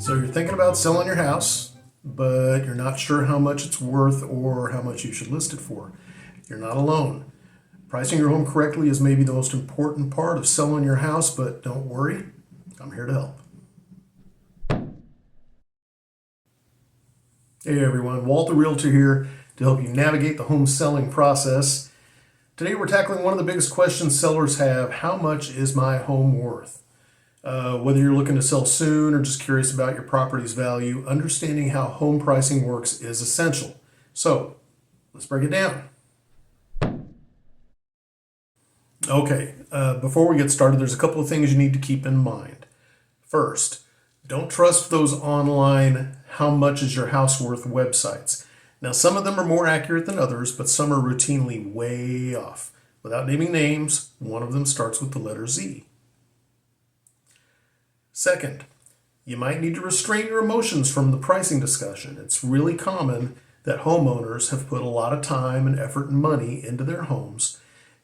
So you're thinking about selling your house, but you're not sure how much it's worth or how much you should list it for. You're not alone. Pricing your home correctly is maybe the most important part of selling your house, but don't worry, I'm here to help. Hey everyone, Walt the Realtor here to help you navigate the home selling process. Today we're tackling one of the biggest questions sellers have: how much is my home worth? Whether you're looking to sell soon or just curious about your property's value, understanding how home pricing works is essential. So let's break it down. Okay, before we get started, there's a couple of things you need to keep in mind. First, don't trust those online "how much is your house worth" websites. Now, some of them are more accurate than others, but some are routinely way off. Without naming names, one of them starts with the letter Z. Second, you might need to restrain your emotions from the pricing discussion. It's really common that homeowners have put a lot of time and effort and money into their homes,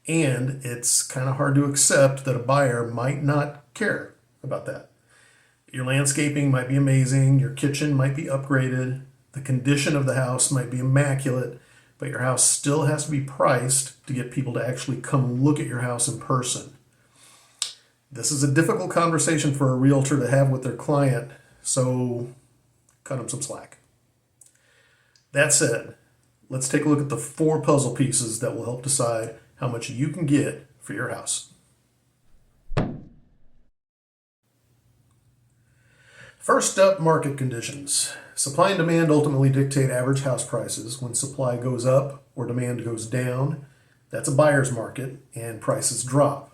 and it's kind of hard to accept that a buyer might not care about that. Your landscaping might be amazing, your kitchen might be upgraded, the condition of the house might be immaculate, but your house still has to be priced to get people to actually come look at your house in person. This is a difficult conversation for a realtor to have with their client, so cut them some slack. That said, let's take a look at the 4 puzzle pieces that will help decide how much you can get for your house. First up, market conditions. Supply and demand ultimately dictate average house prices. When supply goes up or demand goes down, that's a buyer's market and prices drop.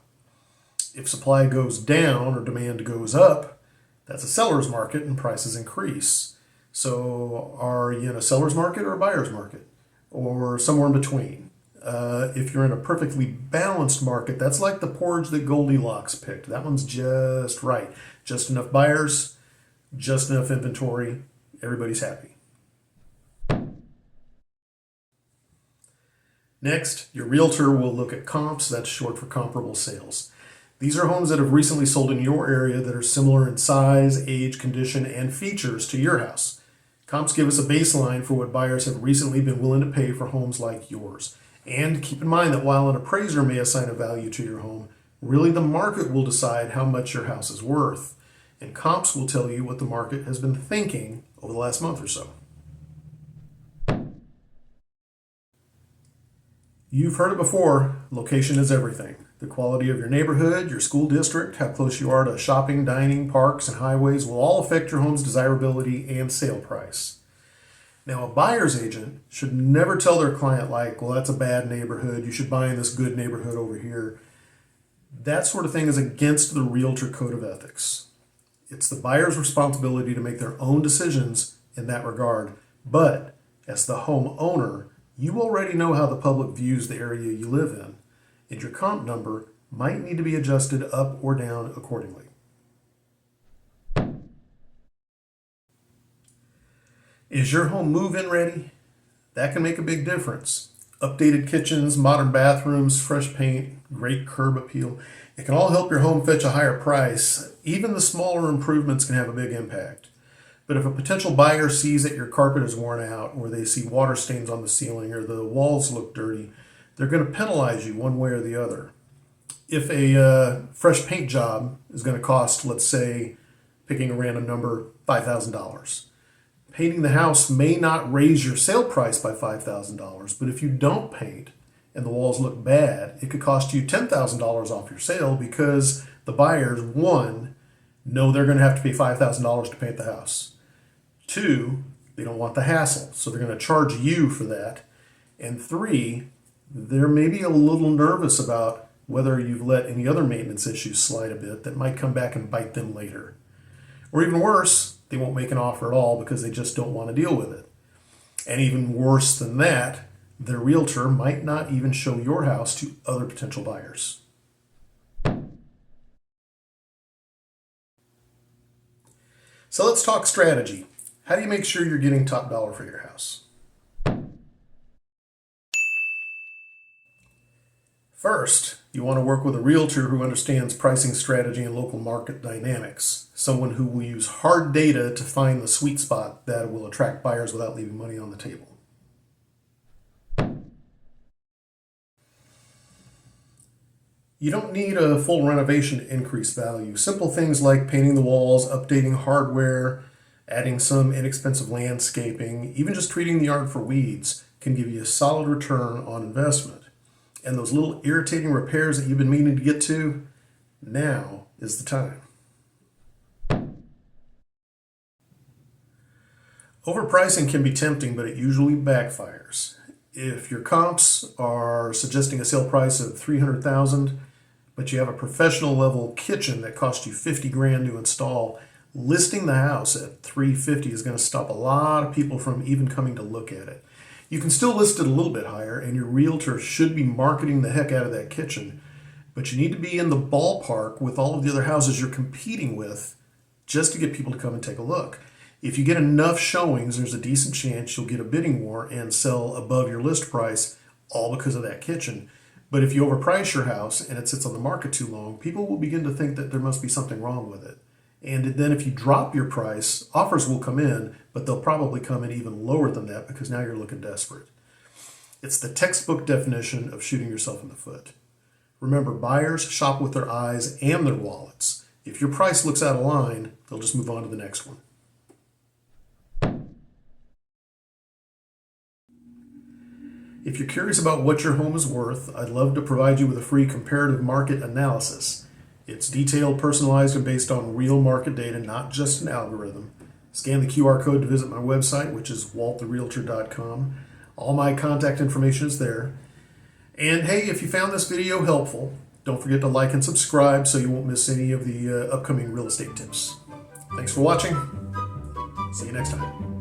If supply goes down or demand goes up, that's a seller's market and prices increase. So are you in a seller's market or a buyer's market? Or somewhere in between? If you're in a perfectly balanced market, that's like the porridge that Goldilocks picked. That one's just right. Just enough buyers, just enough inventory, everybody's happy. Next, your realtor will look at comps, that's short for comparable sales. These are homes that have recently sold in your area that are similar in size, age, condition, and features to your house. Comps give us a baseline for what buyers have recently been willing to pay for homes like yours. And keep in mind that while an appraiser may assign a value to your home, really the market will decide how much your house is worth. And comps will tell you what the market has been thinking over the last month or so. You've heard it before, location is everything. The quality of your neighborhood, your school district, how close you are to shopping, dining, parks, and highways will all affect your home's desirability and sale price. Now, a buyer's agent should never tell their client, like, well, that's a bad neighborhood, you should buy in this good neighborhood over here. That sort of thing is against the realtor code of ethics. It's the buyer's responsibility to make their own decisions in that regard, but as the homeowner, you already know how the public views the area you live in, and your comp number might need to be adjusted up or down accordingly. Is your home move-in ready? That can make a big difference. Updated kitchens, modern bathrooms, fresh paint, great curb appeal. It can all help your home fetch a higher price. Even the smaller improvements can have a big impact. But if a potential buyer sees that your carpet is worn out, or they see water stains on the ceiling, or the walls look dirty, they're going to penalize you one way or the other. If a fresh paint job is going to cost, let's say, picking a random number, $5,000. Painting the house may not raise your sale price by $5,000, but if you don't paint and the walls look bad, it could cost you $10,000 off your sale because the buyers, 1, know they're going to have to pay $5,000 to paint the house. 2, they don't want the hassle, so they're going to charge you for that. And 3, they're maybe a little nervous about whether you've let any other maintenance issues slide a bit that might come back and bite them later. Or even worse, they won't make an offer at all because they just don't want to deal with it. And even worse than that, their realtor might not even show your house to other potential buyers. So let's talk strategy. How do you make sure you're getting top dollar for your house? First, you want to work with a realtor who understands pricing strategy and local market dynamics, someone who will use hard data to find the sweet spot that will attract buyers without leaving money on the table. You don't need a full renovation to increase value. Simple things like painting the walls, updating hardware, adding some inexpensive landscaping, even just treating the yard for weeds can give you a solid return on investment. And those little irritating repairs that you've been meaning to get to, now is the time. Overpricing can be tempting, but it usually backfires. If your comps are suggesting a sale price of $300,000, but you have a professional level kitchen that cost you $50,000 to install, listing the house at $350,000 is going to stop a lot of people from even coming to look at it. You can still list it a little bit higher, and your realtor should be marketing the heck out of that kitchen, but you need to be in the ballpark with all of the other houses you're competing with just to get people to come and take a look. If you get enough showings, there's a decent chance you'll get a bidding war and sell above your list price, all because of that kitchen. But if you overprice your house and it sits on the market too long, people will begin to think that there must be something wrong with it. And then if you drop your price, offers will come in, but they'll probably come in even lower than that because now you're looking desperate. It's the textbook definition of shooting yourself in the foot. Remember, buyers shop with their eyes and their wallets. If your price looks out of line, they'll just move on to the next one. If you're curious about what your home is worth, I'd love to provide you with a free comparative market analysis. It's detailed, personalized, and based on real market data, not just an algorithm. Scan the QR code to visit my website, which is walttherealtor.com. All my contact information is there. And hey, if you found this video helpful, don't forget to like and subscribe so you won't miss any of the upcoming real estate tips. Thanks for watching. See you next time.